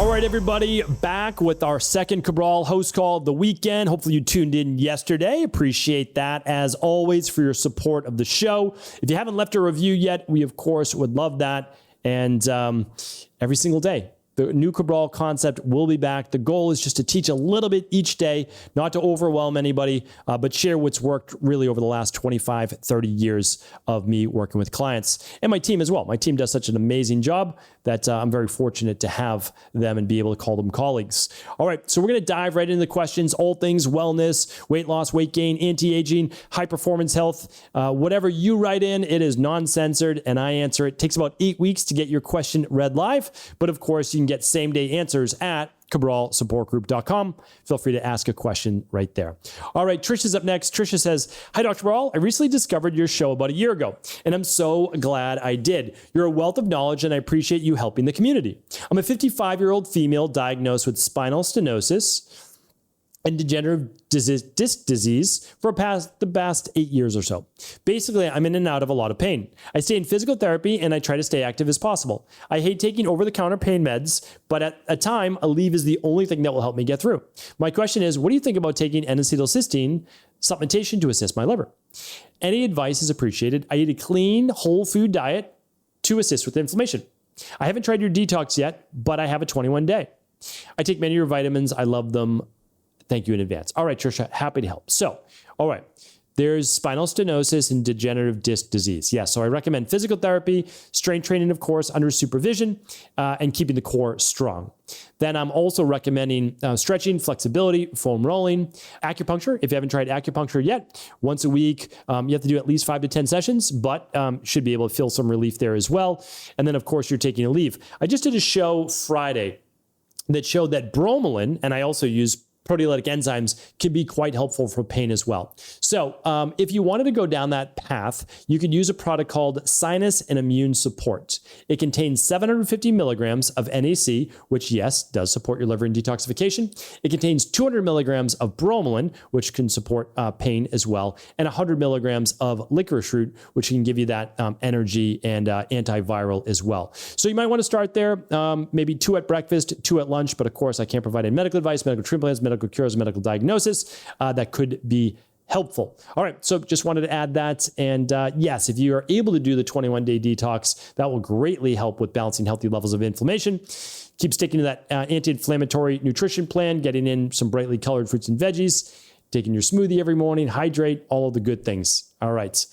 All right, everybody, back with our second Cabral HouseCall of the weekend. Hopefully you tuned in yesterday. Appreciate that, as always, for your support of the show. If you haven't left a review yet, we, of course, would love that. And every single day, the new Cabral concept will be back. The goal is just to teach a little bit each day, not to overwhelm anybody, but share what's worked really over the last 25, 30 years of me working with clients and my team as well. My team does such an amazing job that I'm very fortunate to have them and be able to call them colleagues. All right, so we're going to dive right into the questions, all things wellness, weight loss, weight gain, anti-aging, high performance health, whatever you write in, it is non-censored and I answer it. It takes about 8 weeks to get your question read live, but of course you can get same-day answers at CabralSupportGroup.com. Feel free to ask a question right there. All right, Trisha's up next. Trisha says, "Hi, Dr. Cabral. I recently discovered your show about a year ago, and I'm so glad I did. You're a wealth of knowledge, and I appreciate you helping the community. I'm a 55-year-old female diagnosed with spinal stenosis and degenerative disc disease for the past 8 years or so. Basically, I'm in and out of a lot of pain. I stay in physical therapy and I try to stay active as possible. I hate taking over-the-counter pain meds, but at a time, Aleve is the only thing that will help me get through. My question is, what do you think about taking N-acetylcysteine supplementation to assist my liver? Any advice is appreciated. I eat a clean, whole food diet to assist with inflammation. I haven't tried your detox yet, but I have a 21-day. I take many of your vitamins. I love them. Thank you in advance." All right, Trisha, happy to help. So, all right, there's spinal stenosis and degenerative disc disease. Yeah, so I recommend physical therapy, strength training, of course, under supervision, and keeping the core strong. Then I'm also recommending stretching, flexibility, foam rolling, acupuncture. If you haven't tried acupuncture yet, once a week, you have to do at least 5 to 10 sessions, but should be able to feel some relief there as well. And then, of course, you're taking Aleve. I just did a show Friday that showed that bromelain, and I also use proteolytic enzymes, can be quite helpful for pain as well. So if you wanted to go down that path, you could use a product called Sinus and Immune Support. It contains 750 milligrams of NAC, which, yes, does support your liver and detoxification. It contains 200 milligrams of bromelain, which can support pain as well, and 100 milligrams of licorice root, which can give you that energy and antiviral as well. So you might want to start there, maybe 2 at breakfast, 2 at lunch, but of course I can't provide any medical advice, medical treatment plans, medical cures, medical diagnosis that could be helpful. All right, so just wanted to add that. And yes, if you are able to do the 21-day detox, that will greatly help with balancing healthy levels of inflammation. Keep sticking to that anti-inflammatory nutrition plan, getting in some brightly colored fruits and veggies, taking your smoothie every morning, hydrate, all of the good things. All right.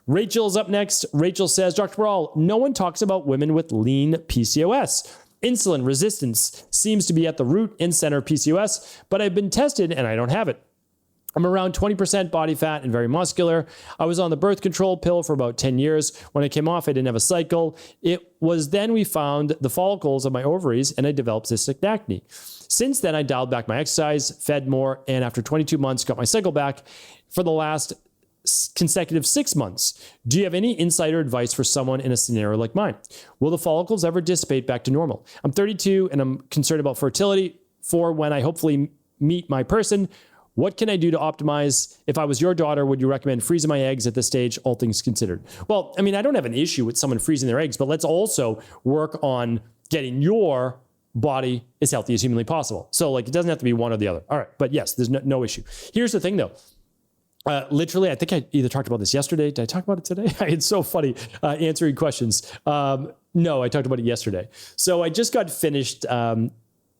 Rachel's up next. Rachel says, "Dr. Cabral, no one talks about women with lean PCOS. Insulin resistance seems to be at the root and center of PCOS, but I've been tested and I don't have it. I'm around 20% body fat and very muscular. I was on the birth control pill for about 10 years. When I came off, I didn't have a cycle. It was then we found the follicles of my ovaries and I developed cystic acne. Since then, I dialed back my exercise, fed more, and after 22 months, got my cycle back for the last consecutive 6 months. Do you have any insight or advice for someone in a scenario like mine? Will the follicles ever dissipate back to normal? I'm 32 and I'm concerned about fertility for when I hopefully meet my person. What can I do to optimize? If I was your daughter, would you recommend freezing my eggs at this stage, all things considered?" Well, I mean, I don't have an issue with someone freezing their eggs, but let's also work on getting your body as healthy as humanly possible. So like, it doesn't have to be one or the other. All right, but yes, there's no issue. Here's the thing though. Literally, I think I either talked about this yesterday. Did I talk about it today? It's so funny answering questions. No, I talked about it yesterday. So I just got finished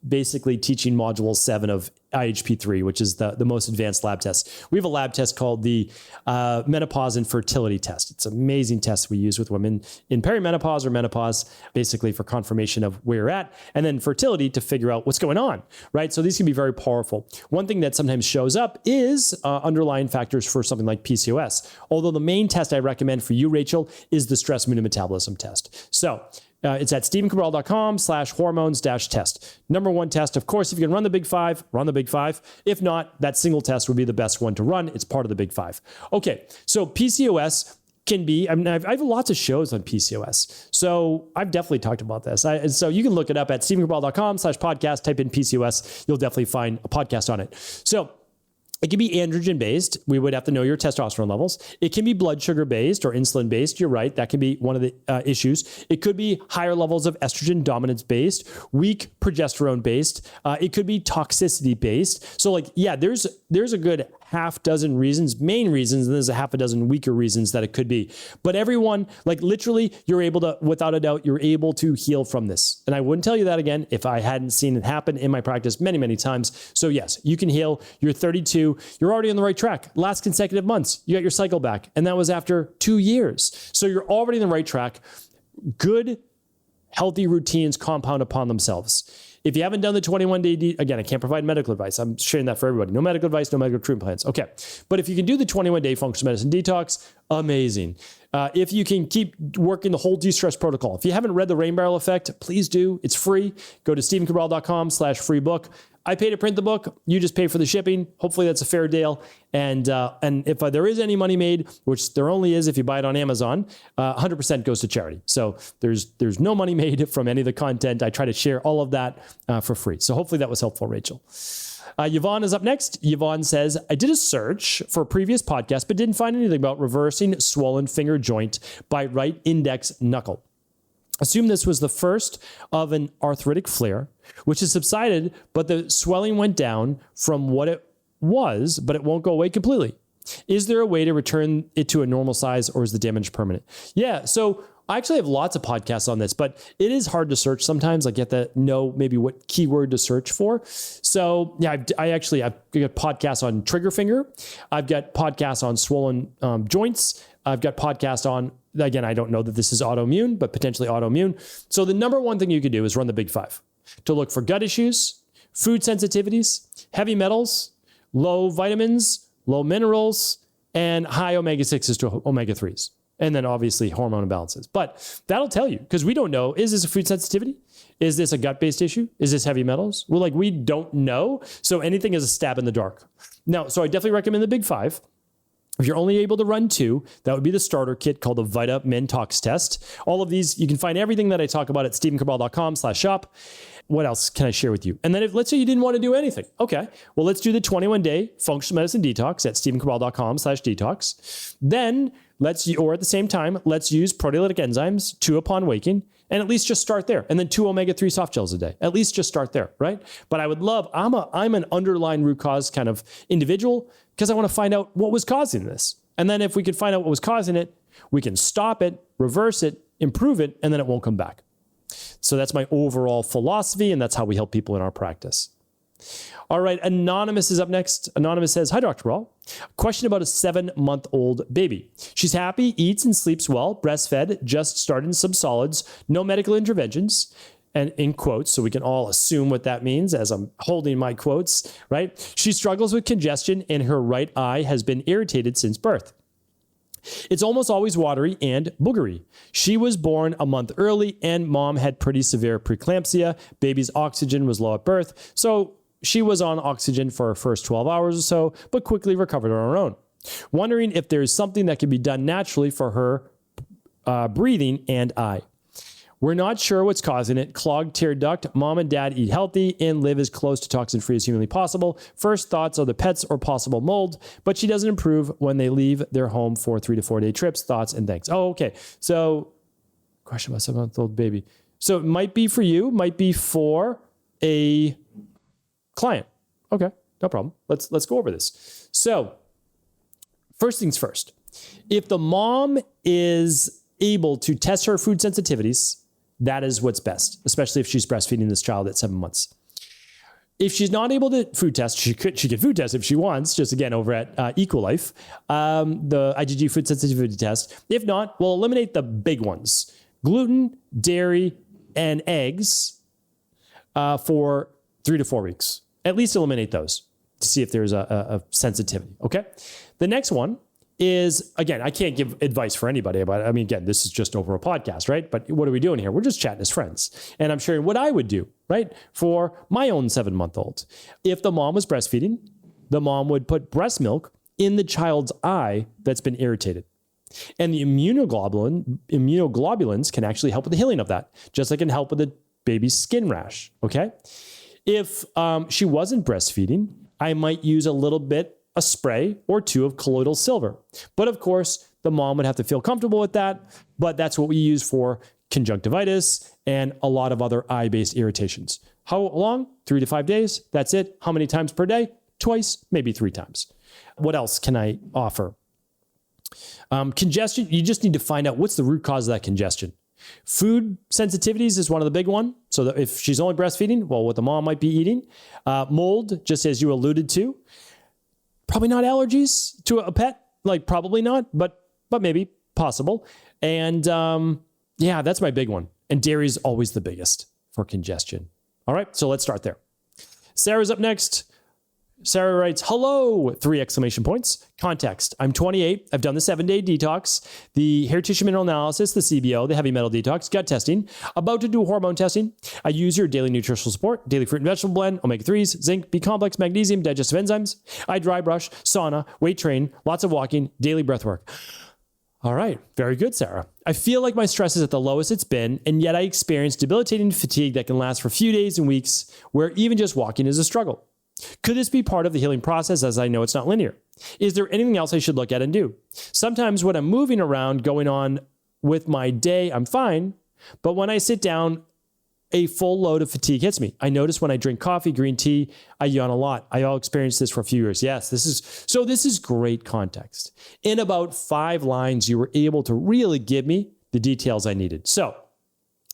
basically teaching module 7 of IHP3, which is the most advanced lab test. We have a lab test called the menopause and fertility test. It's an amazing test we use with women in perimenopause or menopause, basically for confirmation of where you're at, and then fertility to figure out what's going on, right? So these can be very powerful. One thing that sometimes shows up is underlying factors for something like PCOS. Although the main test I recommend for you, Rachel, is the stress mood and metabolism test. So it's at stephencabral.com/hormones-test. Number 1 test, of course, if you can run the Big 5, run the Big 5. If not, that single test would be the best one to run. It's part of the Big 5. Okay, so PCOS can be, I mean, I have lots of shows on PCOS. So I've definitely talked about this. So you can look it up at stephencabral.com/podcast, type in PCOS. You'll definitely find a podcast on it. So It can be androgen based. We would have to know your testosterone levels. It can be blood sugar based or insulin based. You're right. That can be one of the issues. It could be higher levels of estrogen dominance based, weak progesterone based. It could be toxicity based. So there's a good half dozen reasons, main reasons, and there's a half a dozen weaker reasons that it could be. But everyone, literally, you're able to, without a doubt, you're able to heal from this. And I wouldn't tell you that again if I hadn't seen it happen in my practice many, many times. So yes, you can heal. You're 32. You're already on the right track. Last consecutive months, you got your cycle back. And that was after 2 years. So you're already on the right track. Good, healthy routines compound upon themselves. If you haven't done the 21-day, again, I can't provide medical advice. I'm sharing that for everybody. No medical advice, no medical treatment plans. Okay. But if you can do the 21-day functional medicine detox, amazing. If you can keep working the whole de-stress protocol. If you haven't read The Rain Barrel Effect, please do. It's free. Go to stephencabral.com/free book. I pay to print the book. You just pay for the shipping. Hopefully that's a fair deal. And if there is any money made, which there only is if you buy it on Amazon, 100% goes to charity. So there's no money made from any of the content. I try to share all of that for free. So hopefully that was helpful, Rachel. Yvonne is up next. Yvonne says, I did a search for a previous podcast, but didn't find anything about reversing swollen finger joint by right index knuckle. Assume this was the first of an arthritic flare, which has subsided, but the swelling went down from what it was, but it won't go away completely. Is there a way to return it to a normal size, or is the damage permanent? Yeah, so I actually have lots of podcasts on this, but it is hard to search sometimes. You have to know maybe what keyword to search for. So yeah, I've got podcasts on trigger finger. I've got podcasts on swollen joints. I've got podcasts on, again, I don't know that this is autoimmune, but potentially autoimmune. So the number one thing you could do is run the Big Five to look for gut issues, food sensitivities, heavy metals, low vitamins, low minerals, and high omega-6s to omega-3s. And then obviously hormone imbalances. But that'll tell you, because we don't know, is this a food sensitivity? Is this a gut-based issue? Is this heavy metals? We don't know. So anything is a stab in the dark. Now, so I definitely recommend the Big Five. If you're only able to run 2, that would be the starter kit called the Vitamin Tox Test. All of these, you can find everything that I talk about at stephencabral.com/shop. What else can I share with you? And then let's say you didn't want to do anything. Okay, well, let's do the 21-day functional medicine detox at stephencabral.com/detox. Then or at the same time, let's use proteolytic enzymes 2 upon waking, and at least just start there. And then 2 omega-3 soft gels a day. At least just start there, right? But I would love, I'm an underlying root cause kind of individual, because I want to find out what was causing this. And then if we can find out what was causing it, we can stop it, reverse it, improve it, and then it won't come back. So that's my overall philosophy, and that's how we help people in our practice. All right, Anonymous is up next. Anonymous says, hi, Dr. Brawl. Question about a 7-month-old baby. She's happy, eats and sleeps well, breastfed, just started some solids, no medical interventions, and in quotes, so we can all assume what that means as I'm holding my quotes, right? She struggles with congestion and her right eye has been irritated since birth. It's almost always watery and boogery. She was born a month early and mom had pretty severe preeclampsia. Baby's oxygen was low at birth, so she was on oxygen for her first 12 hours or so, but quickly recovered on her own. Wondering if there's something that can be done naturally for her breathing and eye. We're not sure what's causing it. Clogged tear duct. Mom and dad eat healthy and live as close to toxin-free as humanly possible. First thoughts are the pets or possible mold, but she doesn't improve when they leave their home for 3 to 4 day trips. Thoughts and thanks. Oh, okay. So, question about 7-month-old baby. So it might be for you, might be for a client. Okay, no problem. Let's go over this. So, first things first. If the mom is able to test her food sensitivities, that is what's best, especially if she's breastfeeding this child at 7 months. If she's not able to food test, she could food test if she wants, just again over at Equalife, the IgG food sensitivity test. If not, we'll eliminate the big ones: gluten, dairy, and eggs for 3 to 4 weeks. At least eliminate those to see if there's a sensitivity, okay? The next one is, again, I can't give advice for anybody about it. I mean, again, this is just over a podcast, right? But what are we doing here? We're just chatting as friends. And I'm sharing what I would do, right? For my own 7-month-old. If the mom was breastfeeding, the mom would put breast milk in the child's eye that's been irritated. And the immunoglobulins can actually help with the healing of that, just like it can help with the baby's skin rash, okay? If she wasn't breastfeeding, I might use a little bit a spray or two of colloidal silver. But of course, the mom would have to feel comfortable with that, but that's what we use for conjunctivitis and a lot of other eye-based irritations. How long? 3 to 5 days. That's it. How many times per day? Twice, maybe 3 times. What else can I offer? Congestion, you just need to find out what's the root cause of that congestion. Food sensitivities is one of the big one. So that if she's only breastfeeding, well, what the mom might be eating. Mold, just as you alluded to. Probably not allergies to a pet, like probably not, but maybe possible. And yeah, that's my big one. And dairy is always the biggest for congestion. All right, so let's start there. Sarah's up next. Sarah writes, hello, 3 exclamation points. Context. I'm 28. I've done the 7-day detox, the hair tissue mineral analysis, the CBO, the heavy metal detox, gut testing, about to do hormone testing. I use your daily nutritional support, daily fruit and vegetable blend, omega-3s, zinc, B-complex, magnesium, digestive enzymes. I dry brush, sauna, weight train, lots of walking, daily breath work. All right. Very good, Sarah. I feel like my stress is at the lowest it's been, and yet I experience debilitating fatigue that can last for a few days and weeks, where even just walking is a struggle. Could this be part of the healing process, as I know it's not linear? Is there anything else I should look at and do? Sometimes when I'm moving around, going on with my day, I'm fine. But when I sit down, a full load of fatigue hits me. I notice when I drink coffee, green tea, I yawn a lot. I all experienced this for a few years. Yes, this is great context. In about 5 lines, you were able to really give me the details I needed. So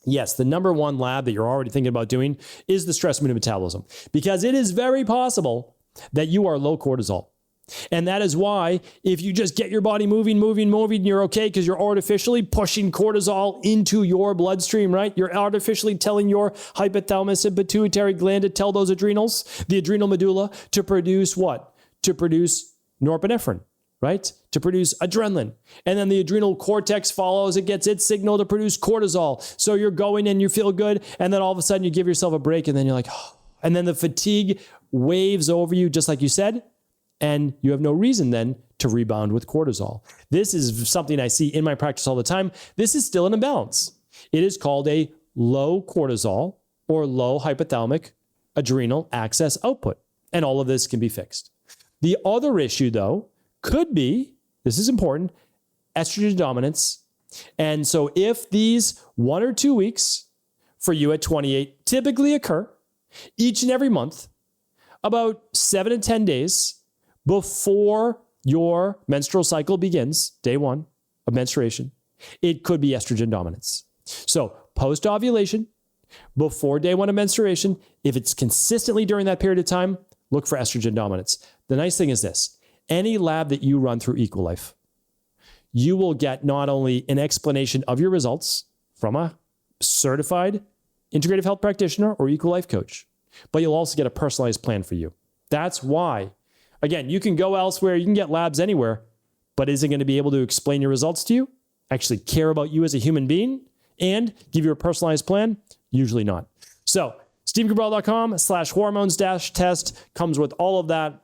yes, the number one lab that you're already thinking about doing is the stress hormone metabolism, because it is very possible that you are low cortisol. And that is why if you just get your body moving, you're okay, because you're artificially pushing cortisol into your bloodstream, right? You're artificially telling your hypothalamus and pituitary gland to tell those adrenals, the adrenal medulla, to produce what? To produce norepinephrine, right? To produce adrenaline. And then the adrenal cortex follows. It gets its signal to produce cortisol. So you're going and you feel good. And then all of a sudden you give yourself a break and then you're like, oh. And then the fatigue waves over you, just like you said. And you have no reason then to rebound with cortisol. This is something I see in my practice all the time. This is still an imbalance. It is called a low cortisol or low hypothalamic adrenal axis output. And all of this can be fixed. The other issue, though, could be, this is important, estrogen dominance. And so if these 1 or 2 weeks for you at 28 typically occur each and every month, about 7 to 10 days before your menstrual cycle begins, day 1 of menstruation, it could be estrogen dominance. So post-ovulation, before day 1 of menstruation, if it's consistently during that period of time, look for estrogen dominance. The nice thing is this. Any lab that you run through Equilife, you will get not only an explanation of your results from a certified integrative health practitioner or Equilife coach, but you'll also get a personalized plan for you. That's why, again, you can go elsewhere, you can get labs anywhere, but is it going to be able to explain your results to you, actually care about you as a human being, and give you a personalized plan? Usually not. So StephenCabral.com/hormones-test comes with all of that.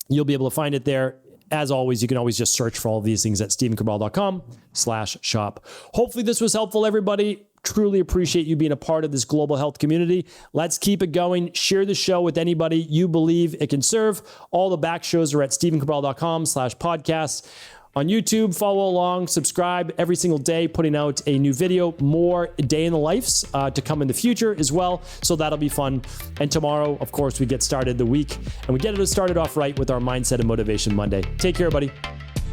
You'll be able to find it there. As always, you can always just search for all of these things at StephenCabral.com/shop. Hopefully this was helpful, everybody. Truly appreciate you being a part of this global health community. Let's keep it going. Share the show with anybody you believe it can serve. All the back shows are at StephenCabral.com/podcast. On YouTube, follow along, subscribe every single day, putting out a new video, more day in the lives to come in the future as well. So that'll be fun. And tomorrow, of course, we get started the week and we get it started off right with our Mindset and Motivation Monday. Take care, everybody.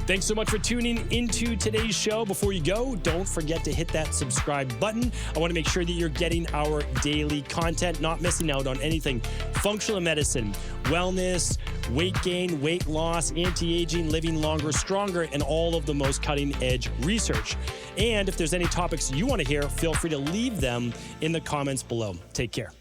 Thanks so much for tuning into today's show. Before you go, don't forget to hit that subscribe button. I want to make sure that you're getting our daily content, not missing out on anything. Functional medicine, wellness, weight gain, weight loss, anti-aging, living longer, stronger, and all of the most cutting-edge research. And if there's any topics you want to hear, feel free to leave them in the comments below. Take care.